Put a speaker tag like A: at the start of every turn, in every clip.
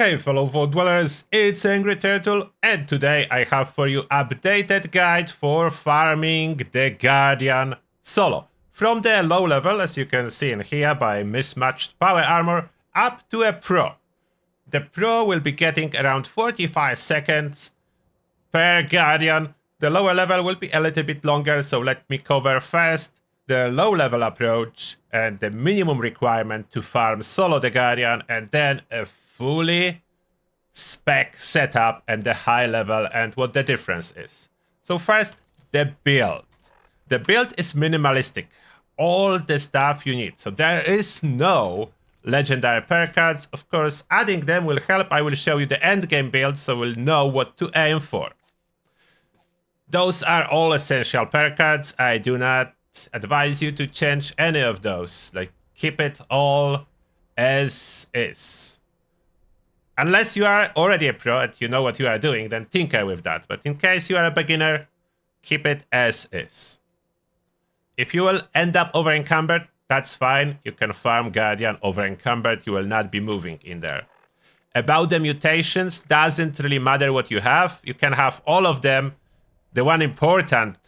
A: Hey fellow vault dwellers, it's Angry Turtle, and today I have for you updated guide for farming the Guardian solo. From the low level, as you can see in here by mismatched power armor, up to a pro. The pro will be getting around 45 seconds per Guardian. The lower level will be a little bit longer, so let me cover first the low level approach and the minimum requirement to farm solo the Guardian, and then a fully spec setup and the high level and what the difference is. So first, the build. The build is minimalistic. All the stuff you need. So there is no legendary perk cards. Of course, adding them will help. I will show you the end game build so we'll know what to aim for. Those are all essential perk cards. I do not advise you to change any of those. Like, keep it all as is. Unless you are already a pro and you know what you are doing, then tinker with that. But in case you are a beginner, keep it as is. If you will end up over-encumbered, that's fine. You can farm Guardian over-encumbered. You will not be moving in there. About the mutations, doesn't really matter what you have. You can have all of them. The one important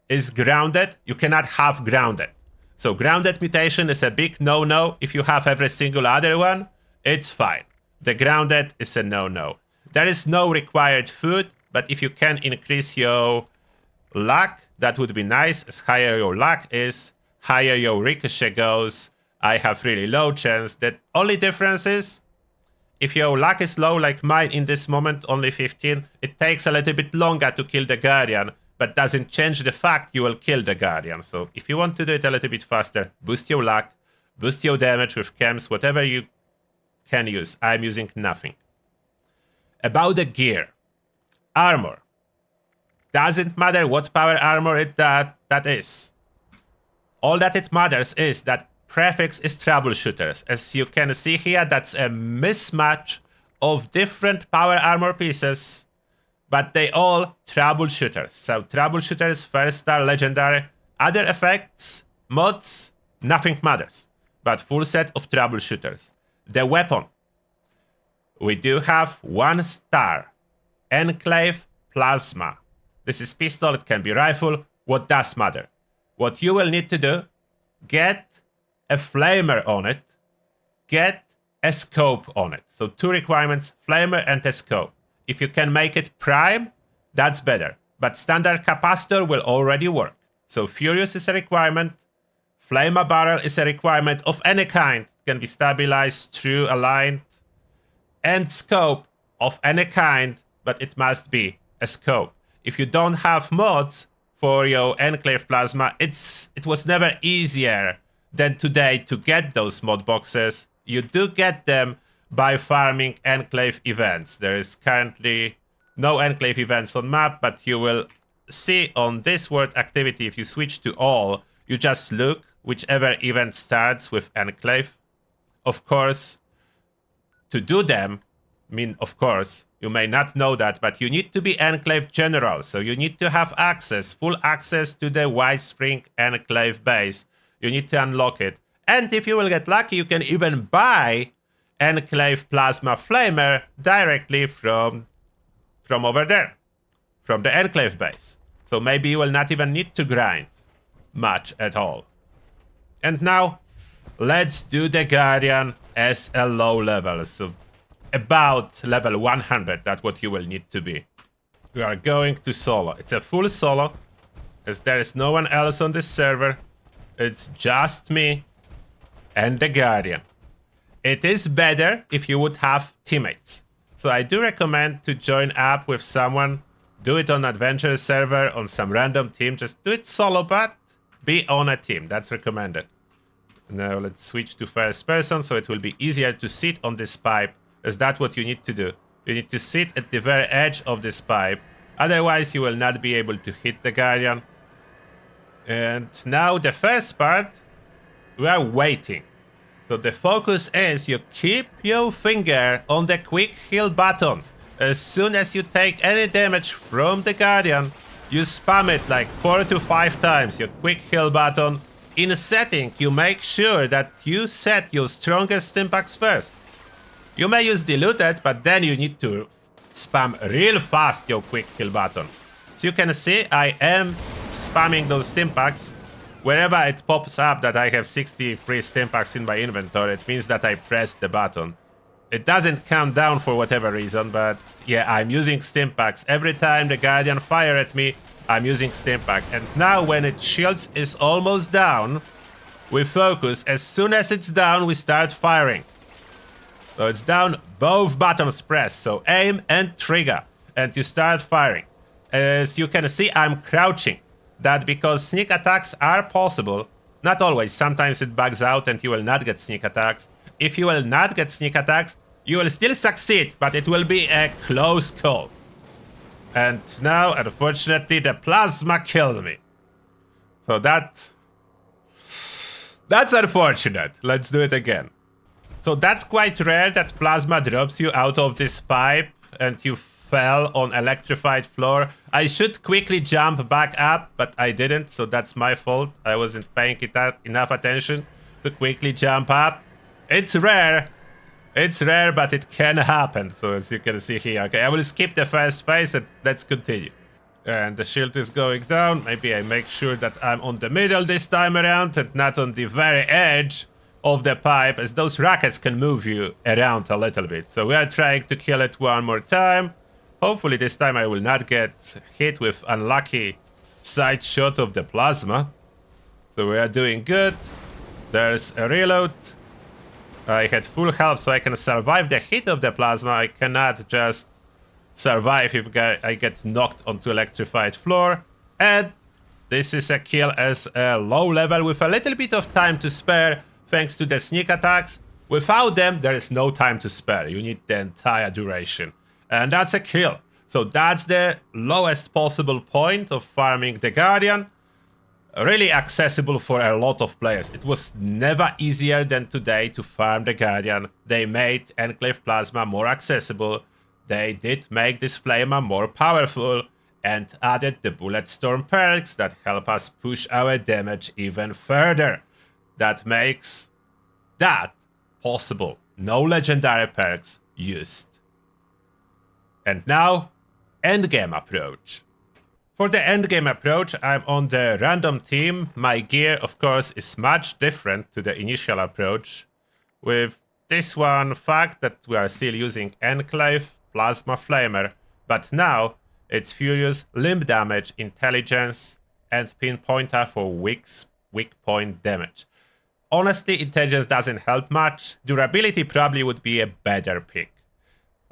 A: is grounded. You cannot have grounded. So grounded mutation is a big no-no. If you have every single other one, it's fine. The grounded is a no-no. There is no required food, but if you can increase your luck, that would be nice. As higher your luck is, higher your ricochet goes. I have really low chance. The only difference is, if your luck is low like mine in this moment, only 15, it takes a little bit longer to kill the Guardian, but doesn't change the fact you will kill the Guardian. So if you want to do it a little bit faster, boost your luck, boost your damage with chems, whatever you can use. I'm using nothing. About the gear. Armor. Doesn't matter what power armor that is. All that it matters is that prefix is troubleshooters. As you can see here, that's a mismatch of different power armor pieces, but they all troubleshooters. So troubleshooters, first star, legendary. Other effects, mods, nothing matters. But full set of troubleshooters. The weapon. We do have 1 star. Enclave Plasma. This is pistol, it can be rifle. What does matter? What you will need to do, get a flamer on it, get a scope on it. So 2 requirements, flamer and a scope. If you can make it prime, that's better. But standard capacitor will already work. So Furious is a requirement. Flamer barrel is a requirement of any kind. Can be stabilized, true, aligned, and scope of any kind, but it must be a scope. If you don't have mods for your Enclave Plasma, it was never easier than today to get those mod boxes. You do get them by farming Enclave events. There is currently no Enclave events on map, but you will see on this world activity, if you switch to all, you just look whichever event starts with Enclave. Of course, to do them, of course, you may not know that, but you need to be Enclave General. So you need to have access, full access to the White Spring Enclave base. You need to unlock it. And if you will get lucky, you can even buy Enclave Plasma Flamer directly from over there, from the Enclave base. So maybe you will not even need to grind much at all. And now, let's do the Guardian as a low level. So about level 100, that's what you will need to be. We are going to solo. It's a full solo, as there is no one else on this server. It's just me and the Guardian. It is better if you would have teammates. So I do recommend to join up with someone. Do it on adventure server, on some random team. Just do it solo, but be on a team. That's recommended. Now let's switch to first person so it will be easier to sit on this pipe, as that's what you need to do. You need to sit at the very edge of this pipe, otherwise you will not be able to hit the Guardian. And now the first part, we are waiting. So the focus is you keep your finger on the quick heal button. As soon as you take any damage from the Guardian, you spam it like 4 to 5 times, your quick heal button. In setting, you make sure that you set your strongest impacts first. You may use diluted, but then you need to spam real fast your quick kill button. So you can see I am spamming those stim packs. Wherever it pops up that I have 63 stim packs in my inventory, it means that I pressed the button. It doesn't count down for whatever reason, but yeah, I'm using stim packs. Every time the Guardian fire at me, I'm using stim pack. And now when its shields is almost down, we focus. As soon as it's down, we start firing. So it's down, both buttons pressed. So aim and trigger, and you start firing. As you can see, I'm crouching. That because sneak attacks are possible. Not always. Sometimes it bugs out and you will not get sneak attacks. If you will not get sneak attacks, you will still succeed, but it will be a close call. And now, unfortunately, the plasma killed me. So that's unfortunate. Let's do it again. So that's quite rare that plasma drops you out of this pipe and you fell on electrified floor. I should quickly jump back up, but I didn't, so that's my fault. I wasn't paying enough attention to quickly jump up. It's rare. It's rare, but it can happen. So as you can see here, okay, I will skip the first phase and let's continue. And the shield is going down. Maybe I make sure that I'm on the middle this time around and not on the very edge of the pipe, as those rockets can move you around a little bit. So we are trying to kill it one more time. Hopefully this time I will not get hit with unlucky side shot of the plasma. So we are doing good. There's a reload. I had full health, so I can survive the hit of the plasma. I cannot just survive if I get knocked onto electrified floor. And this is a kill as a low level with a little bit of time to spare thanks to the sneak attacks. Without them, there is no time to spare. You need the entire duration. And that's a kill. So that's the lowest possible point of farming the Guardian. Really accessible for a lot of players. It was never easier than today to farm the Guardian. They made Enclave Plasma more accessible. They did make this Flamer more powerful and added the Bullet Storm perks that help us push our damage even further. That makes that possible. No legendary perks used. And now, endgame approach. For the endgame approach, I'm on the random team. My gear, of course, is much different to the initial approach. With this one fact that we are still using Enclave, Plasma Flamer, but now it's Furious, Limb Damage, Intelligence, and Pinpointer for weak point damage. Honestly, Intelligence doesn't help much. Durability probably would be a better pick.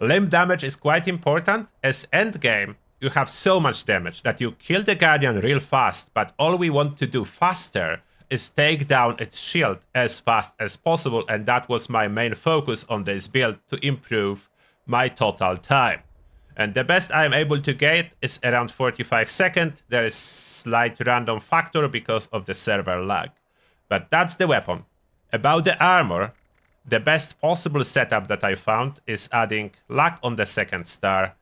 A: Limb Damage is quite important, as endgame you have so much damage that you kill the Guardian real fast, but all we want to do faster is take down its shield as fast as possible, and that was my main focus on this build, to improve my total time. And the best I'm able to get is around 45 seconds. There is slight random factor because of the server lag. But that's the weapon. About the armor, the best possible setup that I found is adding luck on the second star,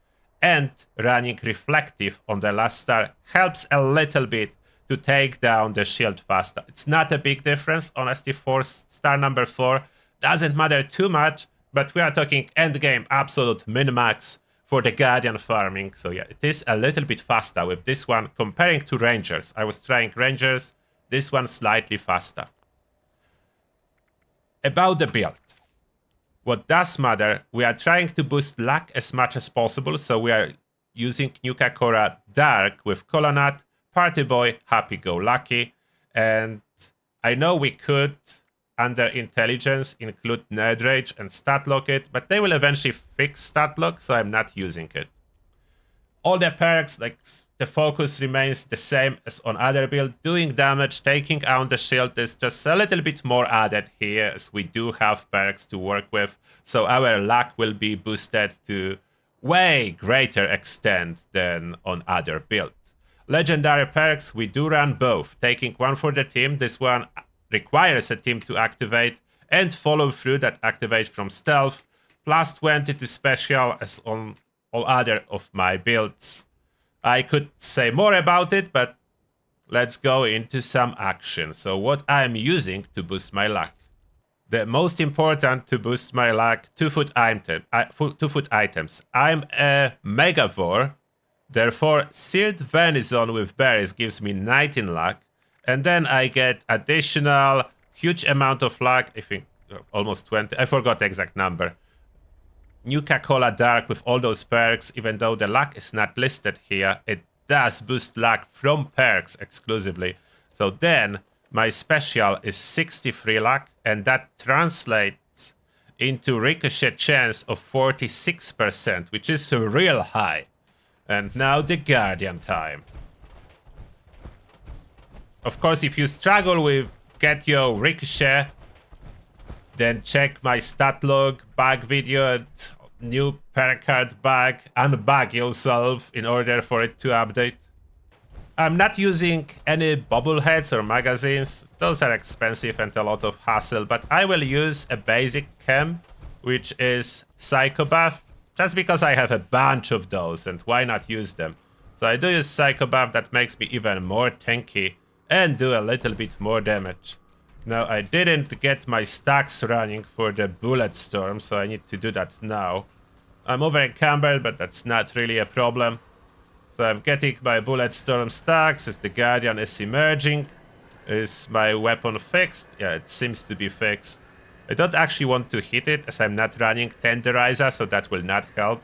A: and running reflective on the last star helps a little bit to take down the shield faster. It's not a big difference, honestly. For star number 4 doesn't matter too much, but we are talking endgame absolute min-max for the Guardian farming. So yeah, it is a little bit faster with this one comparing to Rangers. I was trying Rangers, this one slightly faster. About the build. What does matter, we are trying to boost luck as much as possible, so we are using Nuka-Cola Dark with Colonat, Party Boy, Happy-Go-Lucky, and I know we could, under Intelligence, include Nerd Rage and Stat Lock it, but they will eventually fix Stat Lock, so I'm not using it. All the perks, like the focus remains the same as on other builds. Doing damage, taking out the shield is just a little bit more added here, as we do have perks to work with. So our luck will be boosted to way greater extent than on other builds. Legendary perks, we do run both. Taking one for the team, this one requires a team to activate, and follow through that activate from stealth. Plus 20 to special as on all other of my builds. I could say more about it, but let's go into some action. So what I'm using to boost my luck. The most important to boost my luck, 2-foot items. I'm a Megavore, therefore seared venison with berries gives me 19 luck, and then I get additional huge amount of luck, I think almost 20, I forgot the exact number. Nuka-Cola Dark with all those perks, even though the luck is not listed here, it does boost luck from perks exclusively. So then my special is 63 luck, and that translates into ricochet chance of 46%, which is real high. And now the Guardian time. Of course, if you struggle with get your ricochet, then check my stat log, bug video, and new perk card bug, unbug yourself in order for it to update. I'm not using any bobbleheads or magazines, those are expensive and a lot of hassle, but I will use a basic chem, which is Psycho Buff, just because I have a bunch of those, and why not use them? So I do use Psycho Buff, that makes me even more tanky, and do a little bit more damage. Now, I didn't get my stacks running for the Bullet Storm, so I need to do that now. I'm over encumbered, but that's not really a problem. So I'm getting my Bullet Storm stacks as the Guardian is emerging. Is my weapon fixed? Yeah, it seems to be fixed. I don't actually want to hit it as I'm not running Tenderizer, so that will not help.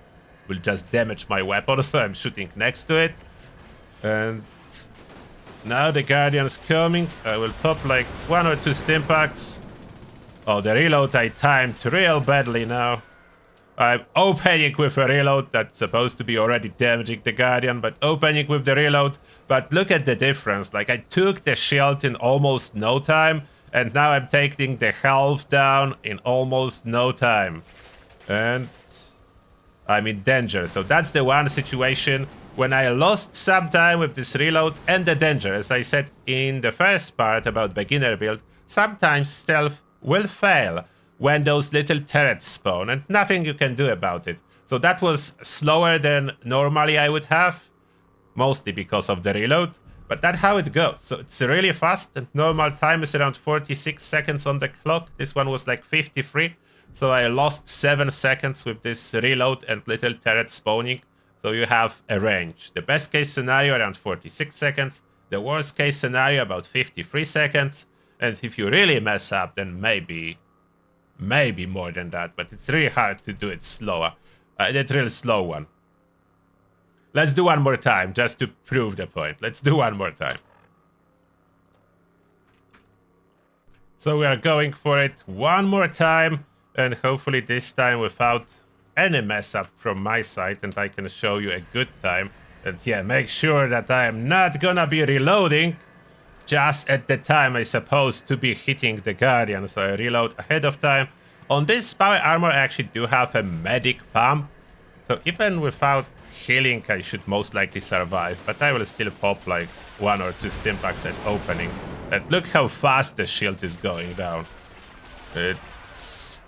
A: Will just damage my weapon, so I'm shooting next to it. And now the Guardian's coming. I will pop like 1 or 2 stim packs. Oh, the reload I timed real badly now. I'm opening with a reload that's supposed to be already damaging the Guardian, but opening with the reload. But look at the difference. Like, I took the shield in almost no time, and now I'm taking the health down in almost no time. And I'm in danger. So that's the one situation when I lost some time with this reload and the danger. As I said in the first part about beginner build, sometimes stealth will fail when those little turrets spawn, and nothing you can do about it. So that was slower than normally I would have, mostly because of the reload, but that's how it goes. So it's really fast, and normal time is around 46 seconds on the clock. This one was like 53, so I lost 7 seconds with this reload and little turret spawning. So you have a range. The best case scenario around 46 seconds, the worst case scenario about 53 seconds, and if you really mess up, then maybe more than that, but it's really hard to do it slower. That real slow one. Let's do one more time, just to prove the point. Let's do one more time. So we are going for it one more time, and hopefully this time without any mess up from my side, and I can show you a good time. And yeah, make sure that I am not gonna be reloading just at the time I supposed to be hitting the Guardian, so I reload ahead of time. On this power armor I actually do have a medic pump, so even without healing I should most likely survive, but I will still pop like 1 or 2 stim packs at opening. And look how fast the shield is going down. It's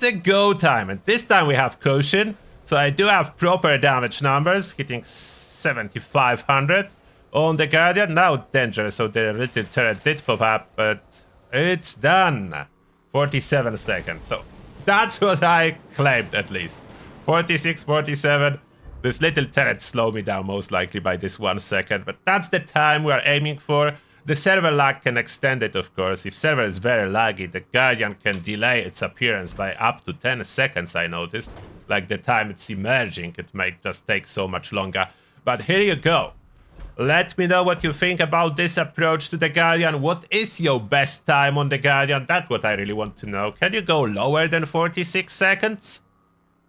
A: a go time, and this time we have caution, so I do have proper damage numbers, hitting 7,500. On the Guardian, now danger, so the little turret did pop up, but it's done. 47 seconds, so that's what I claimed at least. 46, 47, this little turret slowed me down most likely by this 1 second, but that's the time we are aiming for. The server lag can extend it, of course. If server is very laggy, the Guardian can delay its appearance by up to 10 seconds, I noticed. Like the time it's emerging, it may just take so much longer. But here you go. Let me know what you think about this approach to the Guardian. What is your best time on the Guardian? That's what I really want to know. Can you go lower than 46 seconds?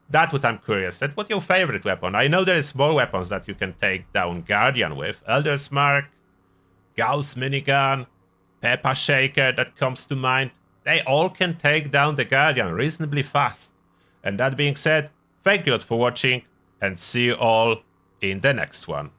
A: That's what I'm curious at. What's your favorite weapon? I know there is more weapons that you can take down Guardian with. Elder's Mark, Gauss Minigun, Peppa Shaker that comes to mind. They all can take down the Guardian reasonably fast. And that being said, thank you a lot for watching, and see you all in the next one.